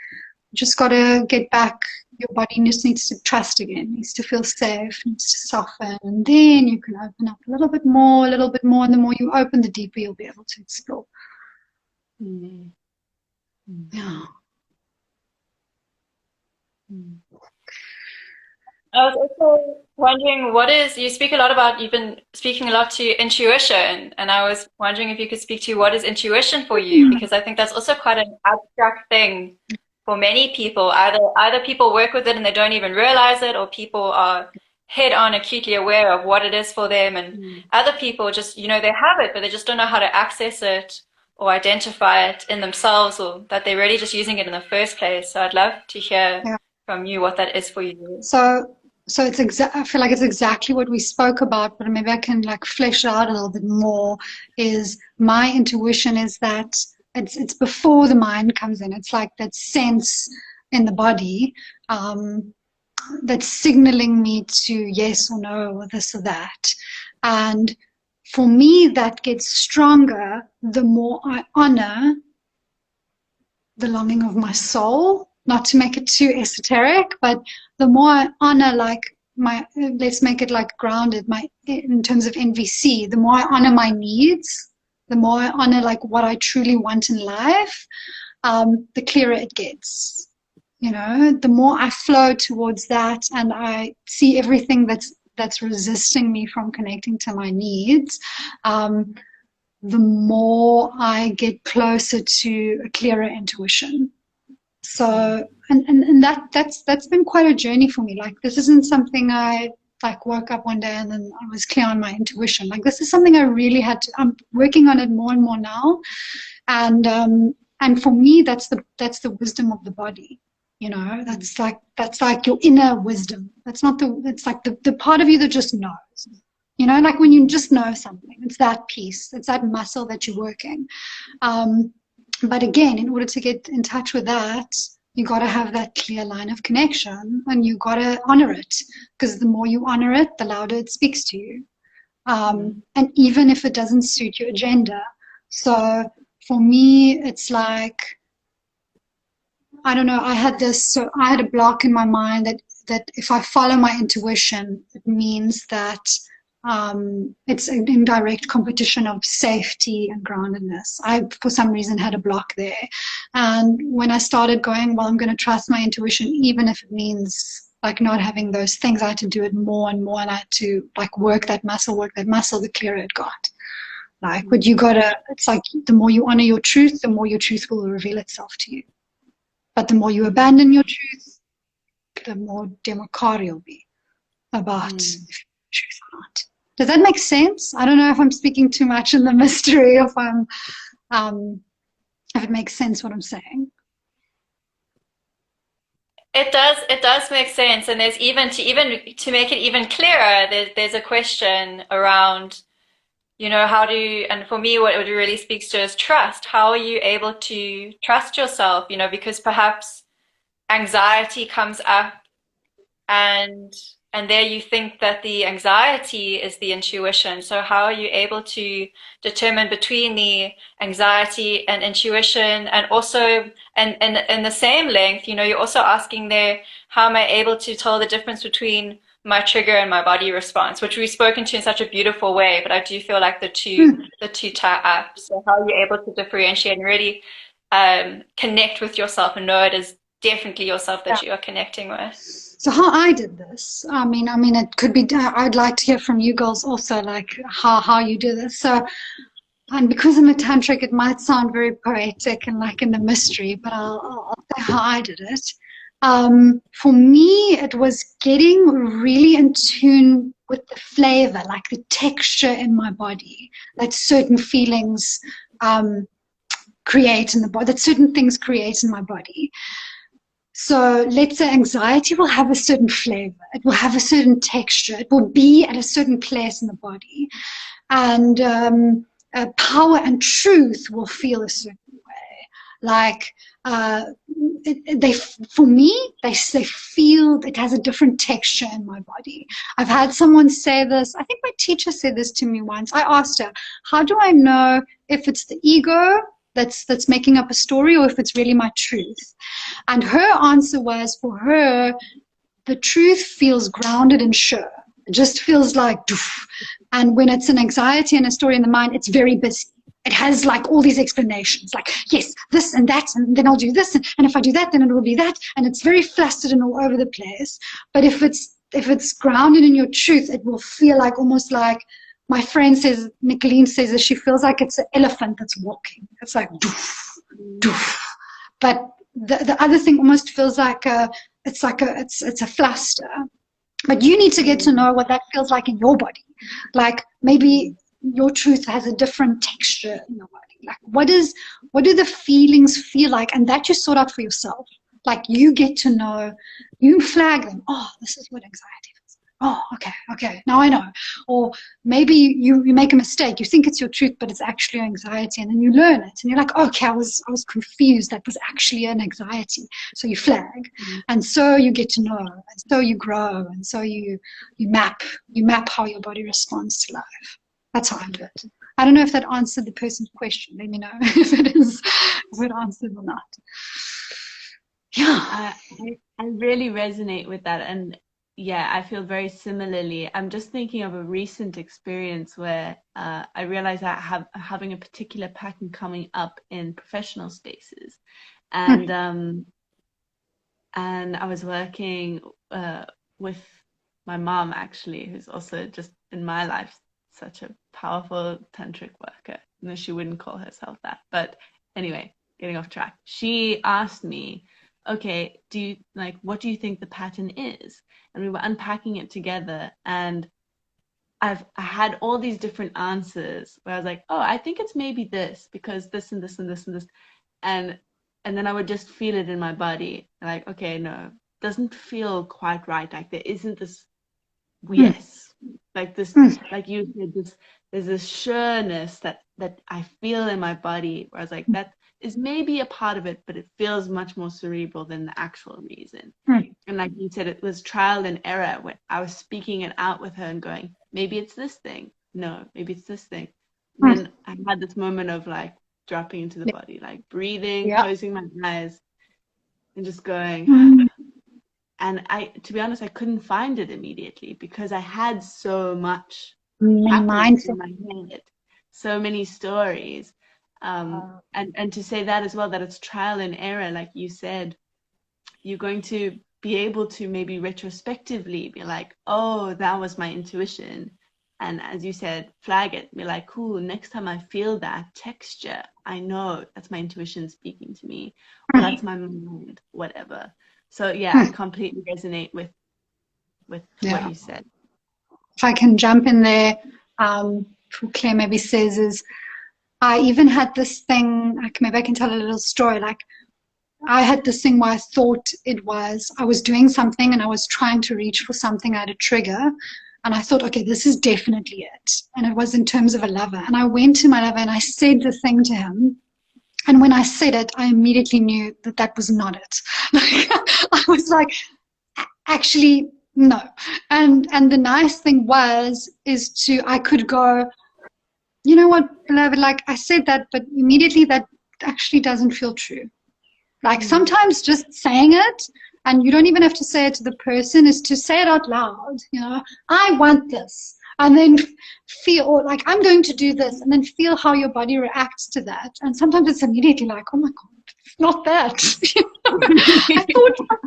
you just got to get back. Your body just needs to trust again, needs to feel safe, needs to soften, and then you can open up a little bit more, and the more you open, the deeper you'll be able to explore. Yeah. I was also wondering, you speak a lot about, you've been speaking a lot to intuition, and I was wondering if you could speak to what is intuition for you, because I think that's also quite an abstract thing for many people. Either people work with it and they don't even realize it, or people are head on acutely aware of what it is for them, and other people just, you know, they have it, but they just don't know how to access it or identify it in themselves, or that they're really just using it in the first place. So I'd love to hear from you what that is for you. So it's I feel like it's exactly what we spoke about, but maybe I can like flesh it out a little bit more. Is my intuition is that it's before the mind comes in. It's like that sense in the body that's signaling me to yes or no, or this or that. And for me, that gets stronger the more I honor the longing of my soul. Not to make it too esoteric, but the more I honor, like let's make it like grounded, in terms of NVC, the more I honor my needs, the more I honor like what I truly want in life, the clearer it gets. You know, the more I flow towards that, and I see everything that's resisting me from connecting to my needs, the more I get closer to a clearer intuition. So, and that's been quite a journey for me. Like, this isn't something I like woke up one day and then I was clear on my intuition. Like, this is something I really had to, I'm working on it more and more now. And for me, that's the wisdom of the body. You know, that's like your inner wisdom. It's like the part of you that just knows. You know, like when you just know something, it's that piece, it's that muscle that you're working. But again, in order to get in touch with that, you got to have that clear line of connection, and you got to honor it, because the more you honor it, the louder it speaks to you. And even if it doesn't suit your agenda. So for me, it's like, I don't know, I had a block in my mind that if I follow my intuition, it means that it's an indirect competition of safety and groundedness. I, for some reason, had a block there. And when I started going, well, I'm going to trust my intuition, even if it means like not having those things, I had to do it more and more, and I had to like work that muscle, the clearer it got. Like, but it's like the more you honor your truth, the more your truth will reveal itself to you. But the more you abandon your truth, the more democratic you'll be about if you're truth or not. Does that make sense? I don't know if I'm speaking too much in the mystery, if it makes sense what I'm saying. It does make sense. And there's even to make it even clearer, there's a question around, how do you, and for me, what it really speaks to is trust. How are you able to trust yourself? Because perhaps anxiety comes up, and there you think that the anxiety is the intuition. So how are you able to determine between the anxiety and intuition? And also, and in the same length, you're also asking there, how am I able to tell the difference between my trigger and my body response, which we've spoken to in such a beautiful way, but I do feel like the two tie up. So how are you able to differentiate and really connect with yourself and know it is definitely yourself that you are connecting with? So how I did this, I mean, it could be, I'd like to hear from you girls also, like how you do this. So, and because I'm a tantric, it might sound very poetic and like in the mystery, but I'll say how I did it. For me, it was getting really in tune with the flavor, like the texture in my body, that certain feelings create in the body, that certain things create in my body. So let's say anxiety will have a certain flavor. It will have a certain texture. It will be at a certain place in the body. And power and truth will feel a certain way. Like, for me, they feel it has a different texture in my body. I've had someone say this. I think my teacher said this to me once. I asked her, how do I know if it's the ego that's making up a story or if it's really my truth? And her answer was, for her, the truth feels grounded and sure. It just feels like doof. And when it's an anxiety and a story in the mind, it's very busy. It has like all these explanations, like, yes, this and that, and then I'll do this, and if I do that, then it will be that, and it's very flustered and all over the place. But if it's grounded in your truth, it will feel like almost like, my friend says, Nicolene says that she feels like it's an elephant that's walking. It's like doof, doof. But the other thing almost feels like it's a fluster. But you need to get to know what that feels like in your body. Like maybe your truth has a different texture in your body. Like what do the feelings feel like? And that you sort out for yourself. Like you get to know, you flag them. Oh, this is what anxiety feels like. Oh, okay, now I know. Or maybe you make a mistake. You think it's your truth, but it's actually your anxiety, and then you learn it, and you're like, okay, I was confused. That was actually an anxiety. So you flag, and so you get to know, and so you grow, and so you map how your body responds to life. That's how I do it. I don't know if that answered the person's question. Let me know if it answered or not. Yeah, I really resonate with that, and yeah, I feel very similarly. I'm just thinking of a recent experience where I realized that having a particular pattern coming up in professional spaces, and I was working with my mom actually, who's also just in my life such a powerful tantric worker. No, she wouldn't call herself that, but anyway, getting off track. She asked me, okay, what do you think the pattern is? And we were unpacking it together, and I had all these different answers where I was like, oh, I think it's maybe this because this and this and this and this, and then I would just feel it in my body, like, okay, no, doesn't feel quite right. Like there isn't this yes, like this, like you said, there's this sureness that I feel in my body where I was like, that is maybe a part of it, but it feels much more cerebral than the actual reason. And like you said, it was trial and error when I was speaking it out with her and going, maybe it's this thing. No, maybe it's this thing. Then I had this moment of like dropping into the body, like breathing, closing my eyes and just going. And to be honest, I couldn't find it immediately because I had so much happening in my head, so many stories. And to say that as well, that it's trial and error, like you said, you're going to be able to maybe retrospectively be like, oh, that was my intuition. And as you said, flag it, be like, cool, next time I feel that texture, I know that's my intuition speaking to me, or that's my mind, whatever. So yeah, I completely resonate with what you said. If I can jump in there, Claire maybe says is, I even had this thing, like maybe I can tell a little story, like I had this thing where I thought I was doing something and I was trying to reach for something, I had a trigger, and I thought, okay, this is definitely it. And it was in terms of a lover. And I went to my lover and I said the thing to him. And when I said it, I immediately knew that that was not it. Like, I was like, actually, no. And the nice thing I could go, you know what, beloved, like I said that, but immediately that actually doesn't feel true. Like sometimes just saying it, and you don't even have to say it to the person, is to say it out loud, you know, I want this. And then feel like I'm going to do this, and then feel how your body reacts to that. And sometimes it's immediately like, oh my God, it's not that. I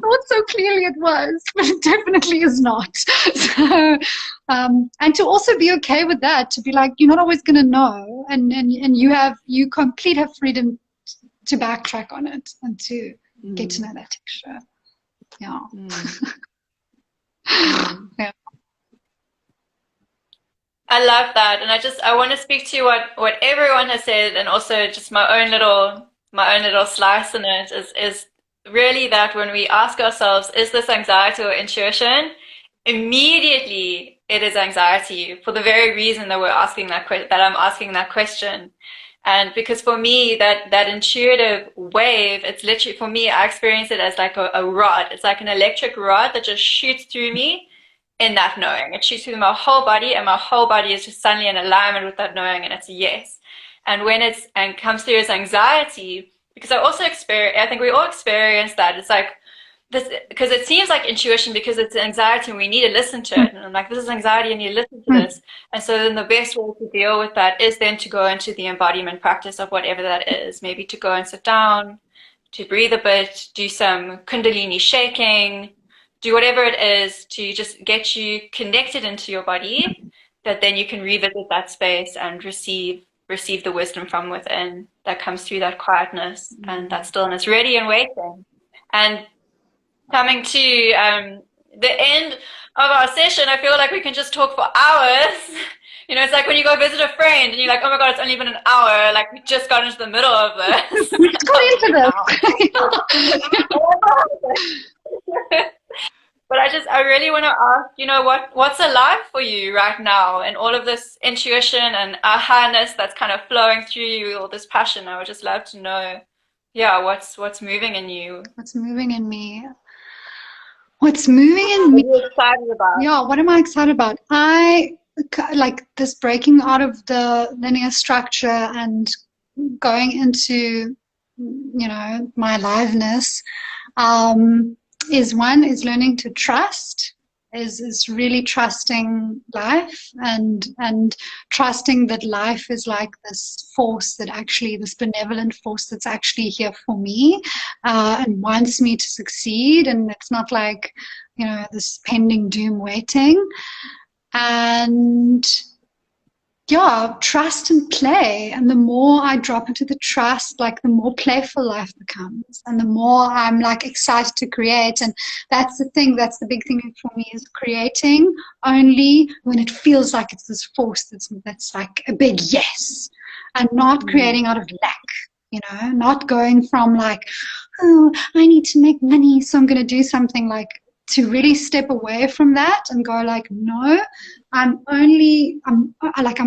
thought so clearly it was, but it definitely is not. So, and to also be okay with that, to be like, you're not always going to know, and you complete have freedom to backtrack on it and to get to know that texture. Yeah. Yeah. I love that, and I want to speak to what everyone has said, and also just my own little slice in it is really that when we ask ourselves, is this anxiety or intuition? Immediately it is anxiety, for the very reason that I'm asking that question. And because for me, that intuitive wave, it's literally, for me, I experience it as like a rod. It's like an electric rod that just shoots through me in that knowing. It shoots through my whole body, and my whole body is just suddenly in alignment with that knowing, and it's a yes. And when and comes through as anxiety, because I think we all experience that. It's like this, because it seems like intuition because it's anxiety and we need to listen to it. And I'm like, this is anxiety and you listen to this. And so then the best way to deal with that is then to go into the embodiment practice of whatever that is. Maybe to go and sit down, to breathe a bit, do some Kundalini shaking, do whatever it is to just get you connected into your body, that then you can revisit that space and receive the wisdom from within that comes through that quietness and that stillness, ready and waiting. And coming to the end of our session, I feel like we can just talk for hours. You know, it's like when you go visit a friend and you're like, oh my God, it's only been an hour. Like, we just got into the middle of this. We just got into this. But I really want to ask, you know, what's alive for you right now, and all of this intuition and aha-ness that's kind of flowing through you, all this passion. I would just love to know, yeah, what's moving in you? What's moving in me? What's moving in me? What are you excited about? Yeah, what am I excited about? I like this breaking out of the linear structure and going into, you know, my aliveness. Is learning to trust, is really trusting life and trusting that life is like this force that actually, this benevolent force that's actually here for me and wants me to succeed, and it's not like, you know, this pending doom waiting. And yeah, trust and play. And the more I drop into the trust, like the more playful life becomes, and the more I'm like excited to create. And that's the thing, that's the big thing for me, is creating only when it feels like it's this force that's like a big yes, and not creating out of lack, you know, not going from like, oh, I need to make money, so I'm going to do something, like to really step away from that and go like, no, I'm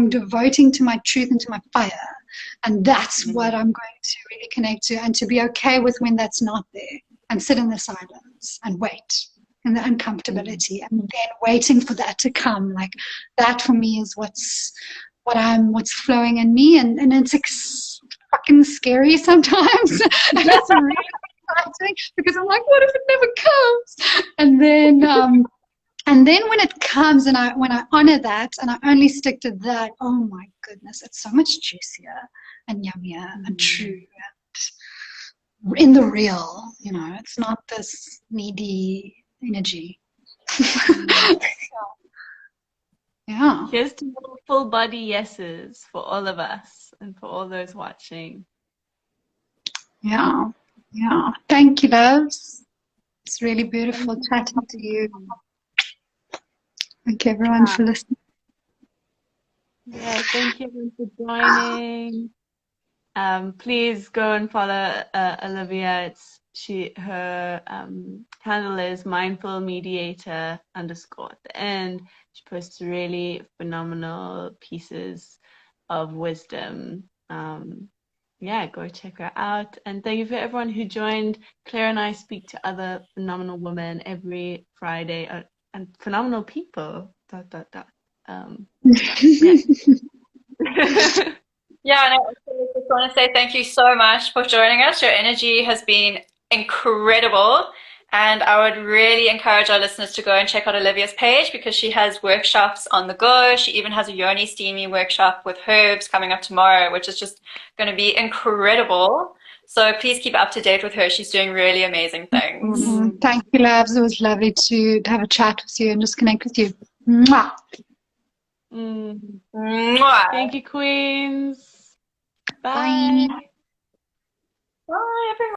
devoting to my truth and to my fire. And that's what I'm going to really connect to, and to be okay with when that's not there, and sit in the silence and wait in the uncomfortability, and then waiting for that to come. Like that for me is what's flowing in me. And it's fucking scary sometimes. And it's really exciting because I'm like, what if it never comes? And then when it comes, and when I honor that and I only stick to that, oh my goodness, it's so much juicier and yummier and true and in the real, you know, it's not this needy energy. Yeah. Here's to more full body yeses for all of us and for all those watching. Yeah. Yeah. Thank you, loves. It's really beautiful chatting to you. Thank you everyone for listening. Yeah, thank you everyone for joining. Please go and follow Olivia. Her handle is mindful mediator _ at the end. She posts really phenomenal pieces of wisdom. Yeah, go check her out. And thank you for everyone who joined. Claire and I speak to other phenomenal women every Friday, and phenomenal people. ... Yeah. Yeah, and I also just want to say thank you so much for joining us. Your energy has been incredible. And I would really encourage our listeners to go and check out Olivia's page because she has workshops on the go. She even has a yoni steamy workshop with herbs coming up tomorrow, which is just going to be incredible. So please keep up to date with her. She's doing really amazing things. Thank you, loves. It was lovely to have a chat with you and just connect with you. Mwah. Mwah. Thank you, queens. Bye. Bye, everyone.